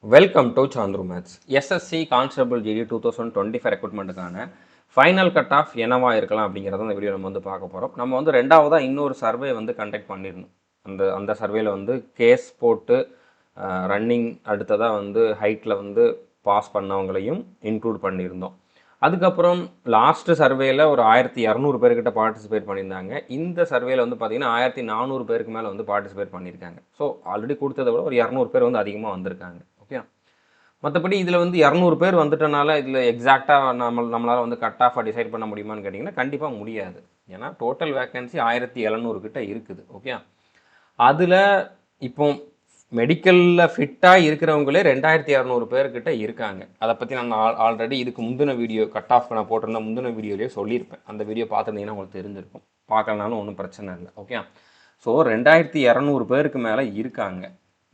Welcome to Chandru maths. SSC constable GD 2025 ரெக்ரூட்மெண்ட்டுக்கான final cut off என்னவா இருக்கலாம் அப்படிங்கிறத இந்த வீடியோ நம்ம வந்து பார்க்க போகிறோம். நம்ம வந்து ரெண்டாவதாக இன்னொரு சர்வே வந்து கண்டக்ட் பண்ணியிருந்தோம். அந்த சர்வேல வந்து கேஸ் போட்டு ரன்னிங் அடுத்ததாக வந்து ஹைட்டில் வந்து பாஸ் பண்ணவங்களையும் இன்க்ளூட் பண்ணியிருந்தோம். அதுக்கப்புறம் லாஸ்ட்டு சர்வேல ஒரு 1200 பேர்கிட்ட பார்ட்டிசிபேட் பண்ணியிருந்தாங்க. இந்த சர்வேல வந்து பார்த்திங்கன்னா 1400 பேருக்கு மேலே வந்து பார்ட்டிசிபேட் பண்ணியிருக்காங்க. ஸோ ஆல்ரெடி கொடுத்ததை விட ஒரு 200 பேர் வந்து அதிகமாக வந்திருக்காங்க. ஓகே, மற்றபடி இதில் வந்து 200 பேர் வந்துட்டனால இதில் எக்ஸாக்டாக நம்மளால் வந்து கட் ஆஃபாக டிசைட் பண்ண முடியுமான்னு கேட்டிங்கன்னா கண்டிப்பாக முடியாது. ஏன்னா டோட்டல் வேக்கன்சி 1700 கிட்ட இருக்குது. ஓகே, அதில் இப்போ மெடிக்கலில் ஃபிட்டாக இருக்கிறவங்களே 2200 பேர்கிட்ட இருக்காங்க. அதை பற்றி நான் ஆல்ரெடி இதுக்கு முந்தின வீடியோ கட் ஆஃப் நான் போட்டிருந்த முந்தின வீடியோலேயே சொல்லியிருப்பேன். அந்த வீடியோ பார்த்துருந்தீங்கன்னா உங்களுக்கு தெரிஞ்சிருக்கும். பார்க்கலனாலும் ஒன்றும் பிரச்சனை இல்லை. ஓகே, ஸோ 2200 பேருக்கு மேலே இருக்காங்க.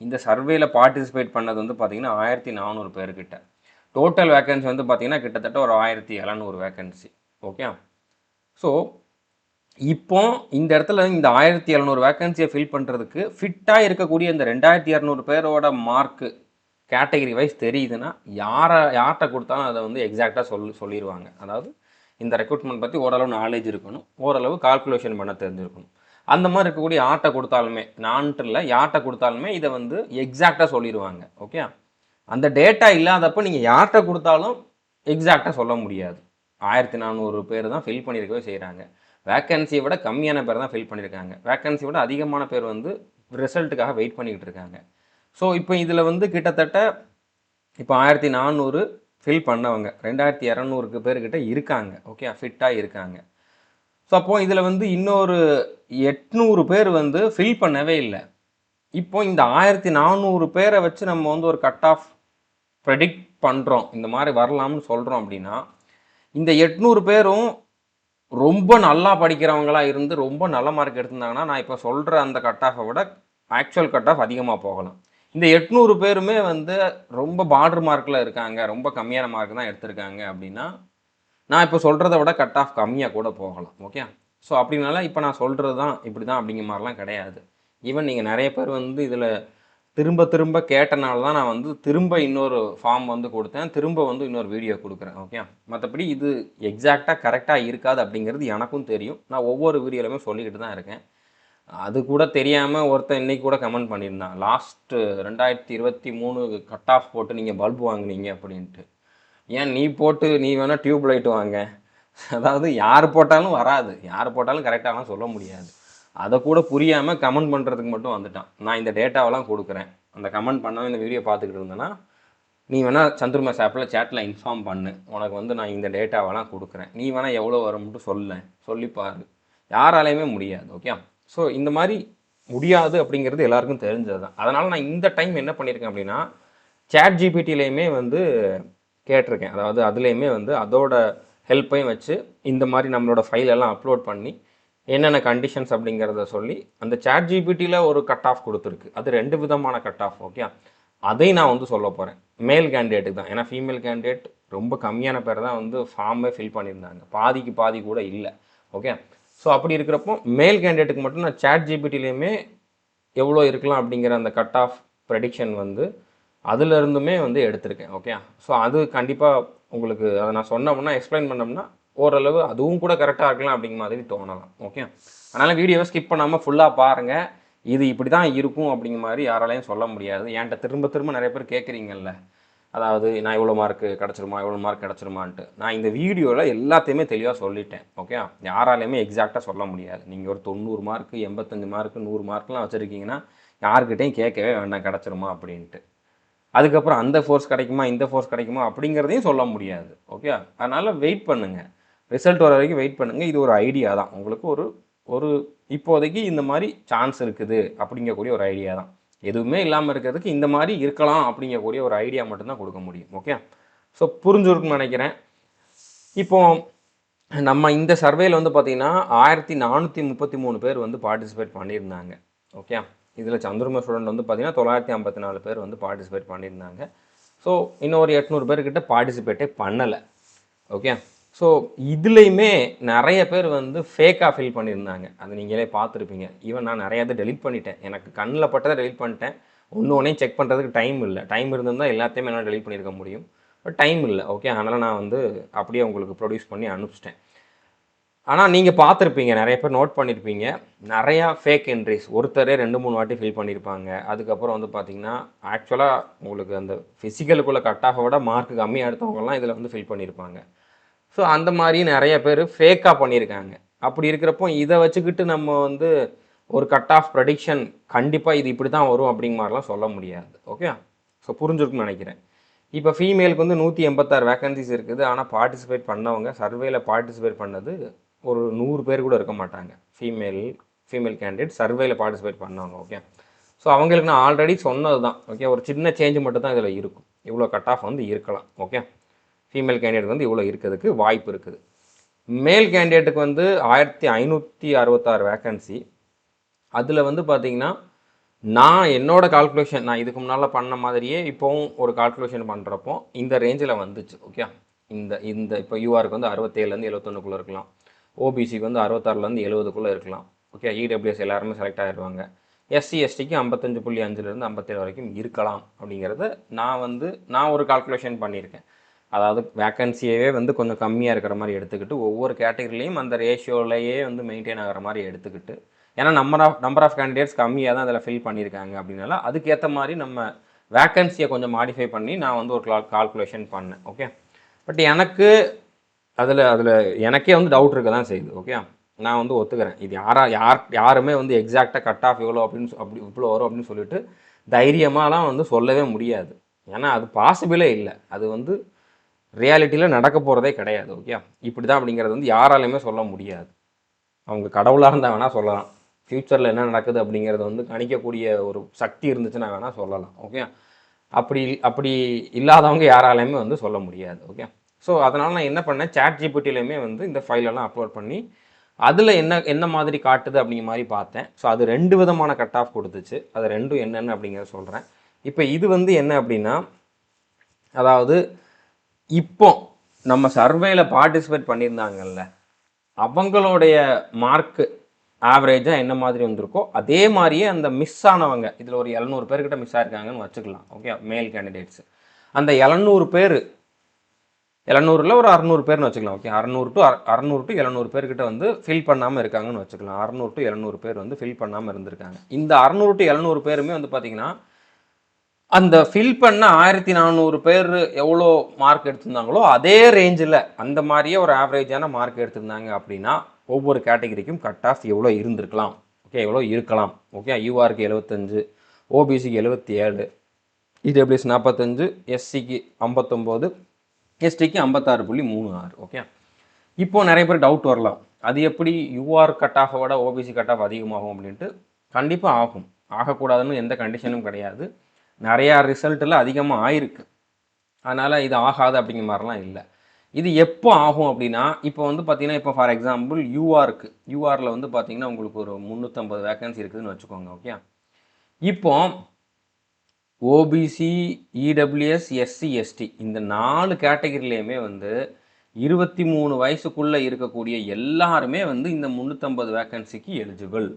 இந்த சர்வேல பார்ட்டிசிபேட் பண்ணது வந்து பார்த்திங்கன்னா 1400 பேர்கிட்ட. டோட்டல் வேக்கன்சி வந்து பார்த்திங்கன்னா கிட்டத்தட்ட ஒரு 1700 வேக்கன்சி. ஓகே, ஸோ இப்போ இந்த இடத்துல இந்த 1700 வேக்கன்சியை ஃபில் பண்ணுறதுக்கு ஃபிட்டாக இருக்கக்கூடிய இந்த 2200 பேரோட மார்க்கு கேட்டகரி வைஸ் தெரியுதுன்னா யார்கிட்ட கொடுத்தாலும் அதை வந்து எக்ஸாக்டாக சொல்லிடுவாங்க. அதாவது இந்த ரெக்ரூட்மெண்ட் பற்றி ஓரளவு நாலேஜ் இருக்கணும், ஓரளவு கால்குலேஷன் பண்ண தெரிஞ்சிருக்கணும். அந்த மாதிரி இருக்கக்கூடிய யார்கிட்ட கொடுத்தாலுமே, நான்ட்டில் யார்கிட்ட கொடுத்தாலுமே இதை வந்து எக்ஸாக்டாக சொல்லிடுவாங்க. ஓகே, அந்த டேட்டா இல்லாதப்போ நீங்கள் யார்கிட்ட கொடுத்தாலும் எக்ஸாக்டாக சொல்ல முடியாது. 1400 பேர் தான் ஃபில் பண்ணியிருக்கவே செய்கிறாங்க. வேக்கன்சியை விட கம்மியான பேர் தான் ஃபில் பண்ணியிருக்காங்க. வேக்கன்சியை விட அதிகமான பேர் வந்து ரிசல்ட்டுக்காக வெயிட் பண்ணிக்கிட்டு இருக்காங்க. ஸோ இப்போ இதில் வந்து கிட்டத்தட்ட இப்போ 1400 ஃபில் பண்ணவங்க 2200 பேர்கிட்ட இருக்காங்க. ஓகே, ஃபிட்டாக இருக்காங்க. ஸோ அப்போது இதில் வந்து இன்னொரு 800 பேர் வந்து ஃபில் பண்ணவே இல்லை. இப்போ இந்த 1400 பேரை வச்சு நம்ம வந்து ஒரு கட் ஆஃப் ப்ரெடிக்ட் பண்ணுறோம், இந்த மாதிரி வரலாம்னு சொல்கிறோம் அப்படின்னா, இந்த 800 பேரும் ரொம்ப நல்லா படிக்கிறவங்களா இருந்து ரொம்ப நல்ல மார்க் எடுத்திருந்தாங்கன்னா நான் இப்போ சொல்கிற அந்த கட் ஆஃபை விட ஆக்சுவல் கட் ஆஃப் அதிகமாக போகலாம். இந்த 800 பேருமே வந்து ரொம்ப பார்டர் மார்க்கில் இருக்காங்க, ரொம்ப கம்மியான மார்க் தான் எடுத்திருக்காங்க அப்படின்னா நான் இப்போ சொல்கிறத விட கட் ஆஃப் கம்மியாக கூட போகலாம். ஓகே, ஸோ அப்படின்னால இப்போ நான் சொல்கிறது தான் இப்படி தான் அப்படிங்கிற மாதிரிலாம் கிடையாது. ஈவன் நீங்கள் நிறைய பேர் வந்து இதில் திரும்ப திரும்ப கேட்டனால தான் நான் வந்து திரும்ப இன்னொரு ஃபார்ம் வந்து கொடுத்தேன், திரும்ப வந்து இன்னொரு வீடியோ கொடுக்குறேன். ஓகே, மற்றபடி இது எக்ஸாக்டாக கரெக்டாக இருக்காது அப்படிங்கிறது எனக்கும் தெரியும். நான் ஒவ்வொரு வீடியோலையுமே சொல்லிக்கிட்டு தான் இருக்கேன். அது கூட தெரியாமல் ஒருத்தன் இன்றைக்கி கூட கமெண்ட் பண்ணியிருந்தான், லாஸ்ட்டு 2023 கட் ஆஃப் போட்டு நீங்கள் பல்பு வாங்கினீங்க அப்படின்ட்டு. ஏன் நீ போட்டு நீ வேணால் டியூப் லைட் வாங்க. அதாவது யார் போட்டாலும் வராது, யார் போட்டாலும் கரெக்டாகலாம் சொல்ல முடியாது. அதை கூட புரியாமல் கமெண்ட் பண்ணுறதுக்கு மட்டும் வந்துட்டான். நான் இந்த டேட்டாவெல்லாம் கொடுக்குறேன், அந்த கமெண்ட் பண்ணாமல் இந்த வீடியோ பார்த்துக்கிட்டு இருந்தேன்னா நீ வேணால் சாந்த்ரு மேத்ஸ் ஆப்பில் சேட்டில் இன்ஃபார்ம் பண்ணு, உனக்கு வந்து நான் இந்த டேட்டாவெல்லாம் கொடுக்குறேன், நீ வேணால் எவ்வளோ வரும்ட்டு சொல்லிப்பாரு. யாராலையுமே முடியாது. ஓகே, ஸோ இந்த மாதிரி முடியாது அப்படிங்கிறது எல்லாருக்கும் தெரிஞ்சது தான். அதனால் நான் இந்த டைம் என்ன பண்ணியிருக்கேன் அப்படின்னா சாட் ஜிபிடிலையுமே வந்து கேட்டிருக்கேன். அதாவது அதுலேயுமே வந்து அதோட ஹெல்ப்பையும் வச்சு இந்த மாதிரி நம்மளோட ஃபைல் எல்லாம் அப்லோட் பண்ணி என்னென்ன கண்டிஷன்ஸ் அப்படிங்கிறத சொல்லி அந்த சாட் ஜிபிடியில் ஒரு கட் ஆஃப் கொடுத்துருக்கு. அது 2 விதமான கட் ஆஃப். ஓகே, அதை நான் வந்து சொல்ல போகிறேன். மேல் கேண்டிடேட்டுக்கு தான். ஏன்னா ஃபீமேல் கேண்டிடேட் ரொம்ப கம்மியான பேர் தான் வந்து ஃபார்மே ஃபில் பண்ணியிருந்தாங்க, பாதிக்கு பாதி கூட இல்லை. ஓகே, ஸோ அப்படி இருக்கிறப்போ மேல் கேண்டிடேட்டுக்கு மட்டும் நான் சாட் ஜிபிடிலையுமே எவ்வளோ இருக்கலாம் அப்படிங்கிற அந்த கட் ஆஃப் ப்ரெடிக்ஷன் வந்து அதுலேருந்துமே வந்து எடுத்திருக்கேன். ஓகே, ஸோ அது கண்டிப்பாக உங்களுக்கு அதை நான் சொன்னோம்னா எக்ஸ்பிளைன் பண்ணோம்னா ஓரளவு அதுவும் கூட கரெக்டாக இருக்கலாம் அப்படிங்கிற மாதிரி தோணலாம். ஓகே, அதனால் வீடியோவை ஸ்கிப் பண்ணாமல் ஃபுல்லாக பாருங்கள். இது இப்படி தான் இருக்கும் அப்படிங்கிற மாதிரி யாராலையும் சொல்ல முடியாது. என்கிட்ட திரும்ப திரும்ப நிறைய பேர் கேட்குறீங்கல்ல, அதாவது நான் இவ்வளோ மார்க்கு கிடச்சிருமா இவ்வளோ மார்க் கிடச்சிருமான்ட்டு. நான் இந்த வீடியோவில் எல்லாத்தையுமே தெளிவாக சொல்லிட்டேன். ஓகே, யாராலையுமே எக்ஸாக்டாக சொல்ல முடியாது. நீங்கள் ஒரு 90 மார்க்கு 85 மார்க்கு 100 மார்க்லாம் வச்சுருக்கீங்கன்னா யார்கிட்டையும் கேட்கவே வேண்டாம் கிடச்சிருமா அப்படின்ட்டு. அதுக்கப்புறம் அந்த ஃபோர்ஸ் கிடைக்குமா இந்த ஃபோர்ஸ் கிடைக்குமா அப்படிங்கிறதையும் சொல்ல முடியாது. ஓகே, அதனால் வெயிட் பண்ணுங்கள், ரிசல்ட் வர வரைக்கும் வெயிட் பண்ணுங்கள். இது ஒரு ஐடியா தான் உங்களுக்கு, ஒரு இப்போதைக்கு இந்த மாதிரி சான்ஸ் இருக்குது அப்படிங்கக்கூடிய ஒரு ஐடியா தான். எதுவுமே இல்லாமல் இருக்கிறதுக்கு இந்த மாதிரி இருக்கலாம் அப்படிங்கக்கூடிய ஒரு ஐடியா மட்டும்தான் கொடுக்க முடியும். ஓகே, ஸோ புரிஞ்சுருக்குன்னு நினைக்கிறேன். இப்போ நம்ம இந்த சர்வேல வந்து பார்த்திங்கன்னா 1433 பேர் வந்து பார்ட்டிசிபேட் பண்ணியிருந்தாங்க. ஓகே, இதில் சந்திரமா ஸ்டூடெண்ட் வந்து பார்த்திங்கன்னா 954 பேர் வந்து பார்ட்டிசிபேட் பண்ணியிருந்தாங்க. ஸோ இன்னொரு 800 பேர்கிட்ட பார்ட்டிசிபேட்டே பண்ணலை. ஓகே, ஸோ இதுலேயுமே நிறைய பேர் வந்து ஃபேக்காக ஃபில் பண்ணியிருந்தாங்க. அது நீங்களே பார்த்துருப்பீங்க. ஈவன் நான் நிறையா இதை டெலிட் பண்ணிட்டேன், எனக்கு கண்ணில் பட்டதை டெலிட் பண்ணிட்டேன். ஒன்றையும் செக் பண்ணுறதுக்கு டைம் இல்லை. டைம் இருந்திருந்தால் எல்லாத்தையுமே என்னால் டெலிட் பண்ணியிருக்க முடியும். பட் டைம் இல்லை. ஓகே, அதனால் நான் வந்து அப்படியே உங்களுக்கு ப்ரொடியூஸ் பண்ணி அனுப்பிச்சிட்டேன். ஆனால் நீங்கள் பார்த்துருப்பீங்க, நிறைய பேர் நோட் பண்ணியிருப்பீங்க, நிறையா ஃபேக் என்ட்ரிஸ் ஒருத்தரே 2-3 வாட்டி ஃபில் பண்ணியிருப்பாங்க. அதுக்கப்புறம் வந்து பார்த்திங்கன்னா ஆக்சுவலாக உங்களுக்கு அந்த ஃபிசிக்கலுக்குள்ளே கட் ஆஃபை விட மார்க் கம்மியாக எடுத்தவங்கலாம் இதில் வந்து ஃபில் பண்ணியிருப்பாங்க. ஸோ அந்த மாதிரி நிறைய பேர் ஃபேக்காக பண்ணியிருக்காங்க. அப்படி இருக்கிறப்போ இதை வச்சுக்கிட்டு நம்ம வந்து ஒரு கட் ஆஃப் ப்ரெடிக்ஷன் கண்டிப்பாக இது இப்படி தான் வரும் அப்படிங்கிற மாதிரிலாம் சொல்ல முடியாது. ஓகே, ஸோ புரிஞ்சிருக்குன்னு நினைக்கிறேன். இப்போ ஃபீமேலுக்கு வந்து 186 வேக்கன்சிஸ் இருக்குது. ஆனால் பார்ட்டிசிபேட் பண்ணவங்க, சர்வேல பார்ட்டிசிபேட் பண்ணது ஒரு 100 பேர் கூட இருக்க மாட்டாங்க. ஃபீமேல் கேண்டிடேட் சர்வேல பார்ட்டிசிபேட் பண்ணவங்க. ஓகே, ஸோ அவங்களுக்கு நான் ஆல்ரெடி சொன்னது தான். ஓகே, ஒரு சின்ன சேஞ்ச் மட்டும் தான் இதில் இருக்கும். இவ்வளோ கட் ஆஃப் வந்து இருக்கலாம். ஓகே, ஃபீமேல் கேண்டிடேட் வந்து இவ்வளோ இருக்கிறதுக்கு வாய்ப்பு இருக்குது. மேல் கேண்டிடேட்டுக்கு வந்து 1566 வேக்கன்சி. அதில் வந்து பார்த்திங்கன்னா நான் என்னோடய கால்குலேஷன், நான் இதுக்கு முன்னால் பண்ண மாதிரியே இப்போவும் ஒரு கால்குலேஷன் பண்ணுறப்போ இந்த ரேஞ்சில் வந்துச்சு. ஓகே, இந்த இப்போ யூஆருக்கு வந்து 67லேருந்து 71க்குள்ளே இருக்கலாம். ஓபிசிக்கு வந்து 66லேருந்து 70க்குள்ளே இருக்கலாம். ஓகே, இடபிள்யூஎஸ் எல்லாருமே செலக்ட் ஆகிடுவாங்க. எஸ்சி எஸ்டிக்கு 55.5லேருந்து 57 வரைக்கும் இருக்கலாம். அப்படிங்கிறத நான் ஒரு கால்குலேஷன் பண்ணியிருக்கேன். அதாவது வேக்கன்சியவே வந்து கொஞ்சம் கம்மியாக இருக்கிற மாதிரி எடுத்துக்கிட்டு ஒவ்வொரு கேட்டகரிலையும் அந்த ரேஷியோலையே வந்து மெயின்டைன் ஆகிற மாதிரி எடுத்துக்கிட்டு, ஏன்னா நம்பர் ஆஃப் கேண்டிடேட்ஸ் கம்மியாக தான் அதில் ஃபில் பண்ணியிருக்காங்க. அப்படின்னால அதுக்கேற்ற மாதிரி நம்ம வேக்கன்சியை கொஞ்சம் மாடிஃபை பண்ணி நான் வந்து ஒரு கால்குலேஷன் பண்ணேன். ஓகே, பட் எனக்கு அதில் எனக்கே வந்து டவுட் இருக்க தான் செய்யுது. ஓகே, நான் வந்து ஒத்துக்கிறேன். இது யாருமே வந்து எக்ஸாக்டாக கட் ஆஃப் இவ்வளோ அப்படி இவ்வளோ வரும் அப்படின்னு சொல்லிட்டு தைரியமாலாம் வந்து சொல்லவே முடியாது. ஏன்னா அது பாசிபிளே இல்லை. அது வந்து ரியாலிட்டியில் நடக்க போகிறதே கிடையாது. ஓகே, இப்படி தான் அப்படிங்கிறது வந்து யாராலையுமே சொல்ல முடியாது. அவங்க கடவுளாக இருந்தால் வேணால் சொல்லலாம். ஃப்யூச்சரில் என்ன நடக்குது அப்படிங்கிறது வந்து கணிக்கக்கூடிய ஒரு சக்தி இருந்துச்சுன்னா வேணால் சொல்லலாம். ஓகே, அப்படி இல்லாதவங்க யாராலையுமே வந்து சொல்ல முடியாது. ஓகே, ஸோ அதனால் நான் என்ன பண்ணேன், சாட் ஜிபிடிலையுமே வந்து இந்த ஃபைலெல்லாம் அப்லோட் பண்ணி அதில் என்ன மாதிரி காட்டுது அப்படிங்கிற மாதிரி பார்த்தேன். ஸோ அது 2 விதமான கட் ஆஃப் கொடுத்துச்சு. அது ரெண்டும் என்னென்னு அப்படிங்கிறத சொல்கிறேன். இப்போ இது வந்து என்ன அப்படின்னா, அதாவது இப்போ நம்ம சர்வேல பார்ட்டிசிபேட் பண்ணியிருந்தாங்கல்ல, அவங்களுடைய மார்க்கு ஆவரேஜாக என்ன மாதிரி வந்திருக்கோ அதே மாதிரியே அந்த மிஸ் ஆனவங்க, இதில் ஒரு 700 பேர்கிட்ட மிஸ் ஆயிருக்காங்கன்னு வச்சுக்கலாம். ஓகே, மேல் கேண்டிடேட்ஸ் அந்த 700 பேர், 700ல் ஒரு 600 பேர்னு வச்சுக்கலாம். ஓகே, 600 to 700 பேர்கிட்ட வந்து ஃபில் பண்ணாமல் இருக்காங்கன்னு வச்சுக்கலாம். 600 to 700 பேர் வந்து ஃபில் பண்ணாமல் இருந்திருக்காங்க. இந்த 600 to 700 பேருமே வந்து பார்த்திங்கன்னா அந்த ஃபில் பண்ண 1400 பேர் எவ்வளோ மார்க் எடுத்திருந்தாங்களோ அதே ரேஞ்சில் அந்த மாதிரியே ஒரு ஆவரேஜான மார்க் எடுத்திருந்தாங்க. அப்படின்னா ஒவ்வொரு கேட்டகரிக்கும் கட் ஆஃப் எவ்வளோ இருந்திருக்கலாம். ஓகே, எவ்வளோ இருக்கலாம். ஓகே, யூஆருக்கு 75, ஓபிசிக்கு 77, இடபிள்யூஎஸ் 45, எஸ்சிக்கு 59, எஸ்டிக்கு 56.36. ஓகே, இப்போது நிறைய பேர் டவுட் வரலாம், அது எப்படி யூஆர் கட் ஆஃபை விட ஓபிசி கட் ஆஃப் அதிகமாகும் அப்படின்ட்டு. கண்டிப்பாக ஆகும், ஆகக்கூடாதுன்னு எந்த கண்டிஷனும் கிடையாது. நிறையா ரிசல்ட்டில் அதிகமாக ஆயிருக்கு. அதனால் இது ஆகாது அப்படிங்கிற மாதிரிலாம் இல்லை. இது எப்போ ஆகும் அப்படின்னா, இப்போ வந்து பார்த்திங்கன்னா, இப்போ ஃபார் எக்ஸாம்பிள் யூஆரில் வந்து பார்த்திங்கன்னா உங்களுக்கு ஒரு 350 வேக்கன்சி இருக்குதுன்னு வச்சுக்கோங்க. ஓகே, இப்போ ஓபிசி, இடபிள்யூஎஸ், எஸ்சி, எஸ்டி இந்த 4 கேட்டகரியிலையுமே வந்து 23 வயசுக்குள்ளே இருக்கக்கூடிய எல்லாருமே வந்து இந்த 350 வேக்கன்சிக்கு எலிஜிபிள்.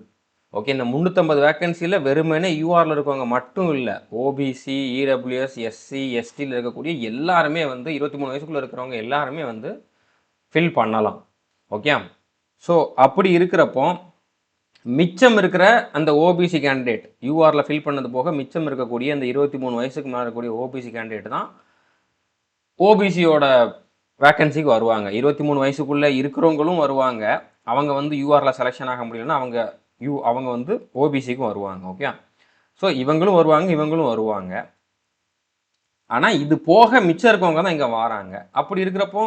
ஓகே, இந்த 350 வேக்கன்சியில் வெறுமனே யூஆரில் இருக்கவங்க மட்டும் இல்லை, ஓபிசி, இடபிள்யூஎஸ், எஸ்சி, எஸ்டியில் இருக்கக்கூடிய எல்லாருமே வந்து 23 வயசுக்குள்ளே இருக்கிறவங்க எல்லாருமே வந்து ஃபில் பண்ணலாம். ஓகே, ஸோ அப்படி இருக்கிறப்போ மிச்சம் இருக்கிற அந்த ஓபிசி கேண்டிடேட் யூஆரில் ஃபில் பண்ணது போக மிச்சம் இருக்கக்கூடிய அந்த 23 வயசுக்கு மேலே இருக்கக்கூடிய ஓபிசி கேண்டிடேட் தான் ஓபிசியோட வேக்கன்சிக்கு வருவாங்க. 23 வயசுக்குள்ளே இருக்கிறவங்களும் வருவாங்க. அவங்க வந்து யூஆரில் செலெக்ஷன் ஆக முடியலன்னா அவங்க வந்து ஓபிசிக்கும் வருவாங்க. ஓகே, ஸோ இவங்களும் வருவாங்க. ஆனால் இது போக மிச்சம் இருக்கவங்க தான் இங்கே வராங்க. அப்படி இருக்கிறப்போ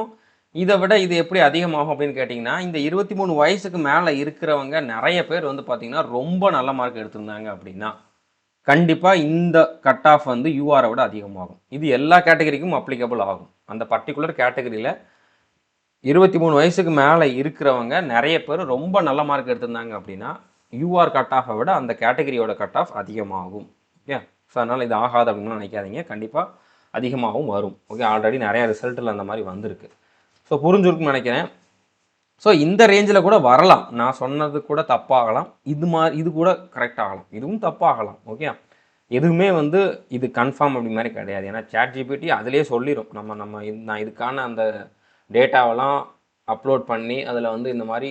இதை விட இது எப்படி அதிகமாகும் அப்படின்னு கேட்டிங்கன்னா, இந்த 23 வயசுக்கு மேலே இருக்கிறவங்க நிறைய பேர் வந்து பார்த்திங்கன்னா ரொம்ப நல்ல மார்க் எடுத்திருந்தாங்க அப்படின்னா கண்டிப்பாக இந்த கட் ஆஃப் வந்து யூஆரை விட அதிகமாகும். இது எல்லா கேட்டகரிக்கும் அப்ளிகபிள் ஆகும். அந்த பர்டிகுலர் கேட்டகரியில் 23 வயசுக்கு மேலே இருக்கிறவங்க நிறைய பேர் ரொம்ப நல்ல மார்க் எடுத்திருந்தாங்க அப்படின்னா யூஆர் கட் ஆஃபை விட அந்த கேட்டகரியோட கட் ஆஃப் அதிகமாகும். ஓகே, ஸோ அதனால் இது ஆகாது அப்படின்னு நினைக்காதீங்க, கண்டிப்பாக அதிகமாகவும் வரும். ஓகே, ஆல்ரெடி நிறையா ரிசல்ட்டில் அந்த மாதிரி வந்திருக்கு. ஸோ புரிஞ்சுருக்குன்னு நினைக்கிறேன். ஸோ இந்த ரேஞ்சில் கூட வரலாம், நான் சொன்னது கூட தப்பாகலாம், இது கூட கரெக்ட் ஆகலாம், இதுவும் தப்பாகலாம். ஓகே, எதுவுமே வந்து இது கன்ஃபார்ம் அப்படி மாதிரி கிடையாது. ஏன்னா ChatGPT அதிலேயே சொல்லிடும். நான் இதுக்கான அந்த டேட்டாவெல்லாம் அப்லோட் பண்ணி அதில் வந்து இந்த மாதிரி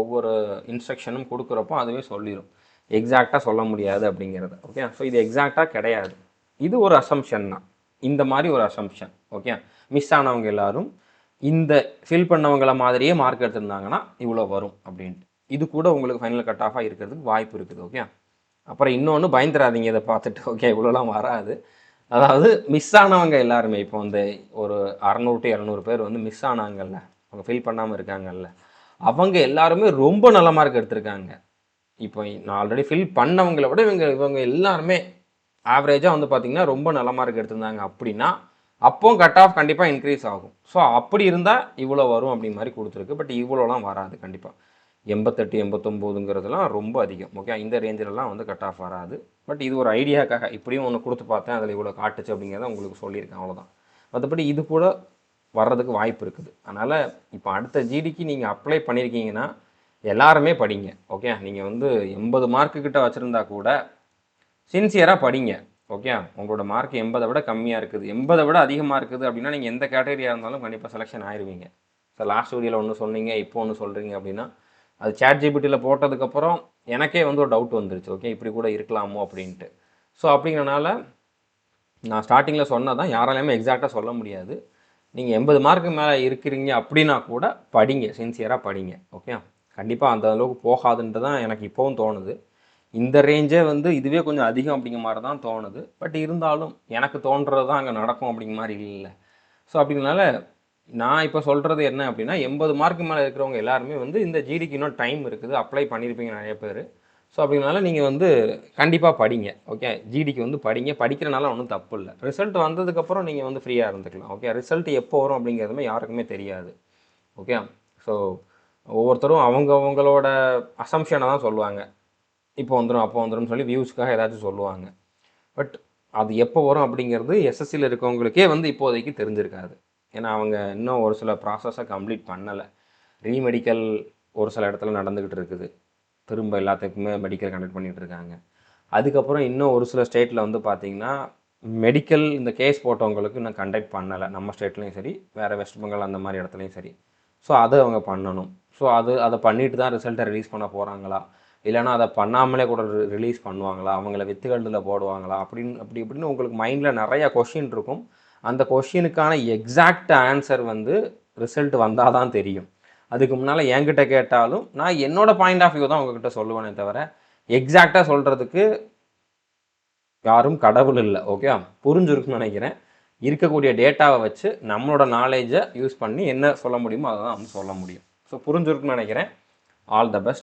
ஒவ்வொரு இன்ஸ்ட்ரக்ஷனும் கொடுக்குறப்போ அதுவே சொல்லிடும். எக்ஸாக்டாக சொல்ல முடியாது அப்படிங்கிறது. ஓகே, ஸோ இது எக்ஸாக்டாக கிடையாது. இது ஒரு அசம்ஷன் தான். இந்த மாதிரி ஒரு அசம்ஷன். ஓகே, மிஸ் ஆனவங்க எல்லாரும் இந்த ஃபில் பண்ணவங்கள மாதிரியே மார்க் எடுத்திருந்தாங்கன்னா இவ்வளோ வரும் அப்படின்ட்டு. இது கூட உங்களுக்கு ஃபைனல் கட் ஆஃபாக இருக்கிறதுக்கு வாய்ப்பு இருக்குது. ஓகே, அப்புறம் இன்னொன்று பயந்துடாதீங்க இதை பார்த்துட்டு. ஓகே, இவ்வளோலாம் வராது. அதாவது மிஸ் ஆனவங்க எல்லாருமே இப்போ வந்து ஒரு 600 to 700 பேர் வந்து மிஸ் ஆனாங்கல்ல, அவங்க ஃபில் பண்ணாமல் இருக்காங்கல்ல, அவங்க எல்லாருமே ரொம்ப நல்ல மார்க் எடுத்திருக்காங்க. இப்போ நான் ஆல்ரெடி ஃபில் பண்ணவங்களை விட இவங்க எல்லாருமே ஆவரேஜாக வந்து பார்த்திங்கன்னா ரொம்ப நல்ல மார்க் எடுத்திருந்தாங்க அப்படின்னா அப்போ கட் ஆஃப் கண்டிப்பாக இன்க்ரீஸ் ஆகும். ஸோ அப்படி இருந்தால் இவ்வளோ வரும் அப்படிங்கிற மாதிரி கொடுத்துருக்கு. பட் இவ்வளோலாம் வராது. கண்டிப்பாக 88 89ங்கிறதுலாம் ரொம்ப அதிகம். ஓகே, இந்த ரேஞ்சிலலாம் வந்து கட் ஆஃப் வராது. பட் இது ஒரு ஐடியாக்காக இப்படியும் ஒன்று கொடுத்து பார்த்தேன், அதில் இவ்வளோ காட்டுச்சு அப்படிங்கிறத உங்களுக்கு சொல்லியிருக்கேன், அவ்வளோதான். மற்றபடி இது கூட வர்றதுக்கு வாய்ப்பு இருக்குது. அதனால் இப்போ அடுத்த ஜிடிக்கு நீங்கள் அப்ளை பண்ணியிருக்கீங்கன்னா எல்லாருமே படிங்க. ஓகே, நீங்கள் வந்து 80 மார்க்கு கிட்ட வச்சுருந்தா கூட சின்சியராக படிங்க. ஓகே, உங்களோட மார்க் 80 விட கம்மியாக இருக்குது, 80 விட அதிகமாக இருக்குது அப்படின்னா நீங்கள் எந்த கேட்டகரியாக இருந்தாலும் கண்டிப்பாக செலெக்ஷன் ஆயிடுவீங்க. சார் லாஸ்ட் வீடியோவில் ஒன்று சொன்னீங்க, இப்போ ஒன்று சொல்கிறீங்க அப்படின்னா அது ChatGPTயில் போட்டதுக்கப்புறம் எனக்கே வந்து ஒரு டவுட் வந்துருச்சு. ஓகே, இப்படி கூட இருக்கலாமோ அப்படின்ட்டு. ஸோ அப்படிங்கிறனால நான் ஸ்டார்டிங்கில் சொன்னதான் யாராலையுமே எக்ஸாக்டாக சொல்ல முடியாது. நீங்கள் 80 மார்க்கு மேலே இருக்கிறீங்க அப்படின்னா கூட படிங்க, சின்சியராக படிங்க. ஓகே, கண்டிப்பாக அந்த அளவுக்கு போகாதுன்ட்டு தான் எனக்கு இப்போவும் தோணுது. இந்த ரேஞ்சே வந்து இதுவே கொஞ்சம் அதிகம் அப்படிங்கிற மாதிரி தான் தோணுது. பட் இருந்தாலும் எனக்கு தோன்றது தான் அங்கே நடக்கும் அப்படிங்கிற மாதிரி இல்லை. ஸோ அப்படிங்கிறனால நான் இப்போ சொல்கிறது என்ன அப்படின்னா 80 மார்க்கு மேலே இருக்கிறவங்க எல்லாருமே வந்து இந்த ஜிடிக்கு இன்னும் டைம் இருக்குது, அப்ளை பண்ணியிருப்பீங்க நிறைய பேர். ஸோ அப்படிங்கிறனால நீங்கள் வந்து கண்டிப்பாக படிங்க. ஓகே, ஜிடிக்கு வந்து படிங்க, படிக்கிறனால ஒன்றும் தப்பு இல்லை. ரிசல்ட் வந்ததுக்கப்புறம் நீங்கள் வந்து ஃப்ரீயாக இருந்துக்கலாம். ஓகே, ரிசல்ட் எப்போ வரும் அப்படிங்கிறதுமே யாருக்குமே தெரியாது. ஓகே, ஸோ ஒவ்வொருத்தரும் அவங்களோட அசம்ஷனை தான் சொல்லுவாங்க. இப்போ வந்துடும் அப்போ வந்துடும் சொல்லி வியூஸ்க்காக ஏதாச்சும் சொல்லுவாங்க. பட் அது எப்போ வரும் அப்படிங்கிறது எஸ்எஸ்சியில் இருக்கவங்களுக்கே வந்து இப்போதைக்கு தெரிஞ்சிருக்காது. ஏன்னா அவங்க இன்னும் ஒரு சில ப்ராசஸை கம்ப்ளீட் பண்ணலை. ரீமெடிக்கல் ஒரு சில இடத்துல நடந்துக்கிட்டு இருக்குது, திரும்ப எல்லாத்துக்குமே மெடிக்கல் கண்டக்ட் பண்ணிகிட்டு இருக்காங்க. அதுக்கப்புறம் இன்னும் ஒரு சில ஸ்டேட்டில் வந்து பார்த்திங்கன்னா மெடிக்கல் இந்த கேஸ் போட்டவங்களுக்கு இன்னும் கண்டக்ட் பண்ணலை, நம்ம ஸ்டேட்லேயும் சரி வேறு வெஸ்ட் பெங்கால் அந்த மாதிரி இடத்துலையும் சரி. ஸோ அதை அவங்க பண்ணணும். ஸோ அதை பண்ணிட்டு தான் ரிசல்ட்டை ரிலீஸ் பண்ண போகிறாங்களா, இல்லைனா அதை பண்ணாமலே கூட ரிலீஸ் பண்ணுவாங்களா, அவங்கள வித்துகள்ல போடுவாங்களா இப்படின்னு உங்களுக்கு மைண்டில் நிறையா கொஷின் இருக்கும். அந்த கொஷினுக்கான எக்ஸாக்ட் ஆன்சர் வந்து ரிசல்ட் வந்தால் தான் தெரியும். அதுக்கு முன்னால் என்கிட்ட கேட்டாலும் நான் என்னோட பாயிண்ட் ஆஃப் வியூ தான் உங்ககிட்ட சொல்லுவேனே தவிர எக்ஸாக்டாக சொல்கிறதுக்கு யாரும் கடவுள் இல்லை. ஓகே, புரிஞ்சிருக்குன்னு நினைக்கிறேன். இருக்கக்கூடிய டேட்டாவை வச்சு நம்மளோட நாலேஜை யூஸ் பண்ணி என்ன சொல்ல முடியுமோ அதை தான் வந்து சொல்ல முடியும். ஸோ புரிஞ்சிருக்குன்னு நினைக்கிறேன். All the best.